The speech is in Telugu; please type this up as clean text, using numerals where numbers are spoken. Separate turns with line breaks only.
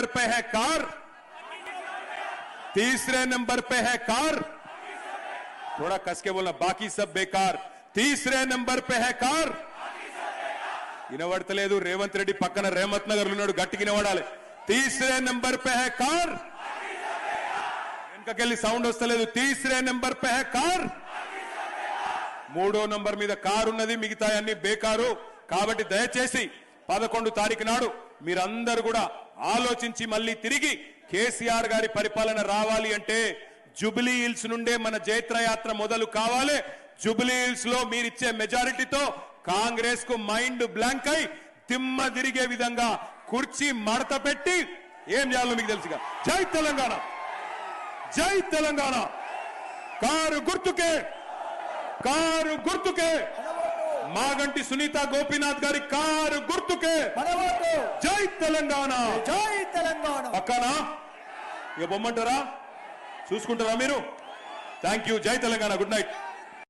पे है कार, तीसरे नंबर पे है कार, थोड़ा कस के बोलना, बाकी सब बेकार, तीसरे नंबर पे है कार. వినబడతలేదు రేవంత్ రెడ్డి పక్కన రేమత్ నగర్ ఉన్నాడు, గట్టిగా వినబడాలి. तीसरे नंबर पे है कार, వెనకకెళ్ళి సౌండ్ వస్తలేదు. तीसरे नंबर पे है कार, మూడో నంబర్ మీద కారు ఉన్నది, మిగతా అన్ని బేకారు. కాబట్టి దయచేసి 11 తారీఖు నాడు మీరందరూ కూడా ఆలోచించి మళ్ళీ తిరిగి కేసీఆర్ గారి పరిపాలన రావాలి అంటే జూబ్లీ హిల్స్ నుండే మన జైత్ర యాత్ర మొదలు కావాలి. జూబ్లీ హిల్స్ లో మీరిచ్చే మెజారిటీతో కాంగ్రెస్ కు మైండ్ బ్లాంక్ అయి దిమ్మ తిరిగే విధంగా కుర్చీ మడత పెట్టి ఏం చేయాలో మీకు తెలుసుగా. జై తెలంగాణ, జై తెలంగాణ. కారు గుర్తుకే, కారు గుర్తుకే, మాగంటి సునీత గోపీనాథ్ గారి కారు గుర్తుకే. జై తెలంగాణ,
జై తెలంగాణ.
పక్కనా ఇక బొమ్మంటారా, చూసుకుంటారా మీరు? Thank you. జై తెలంగాణ. Good night.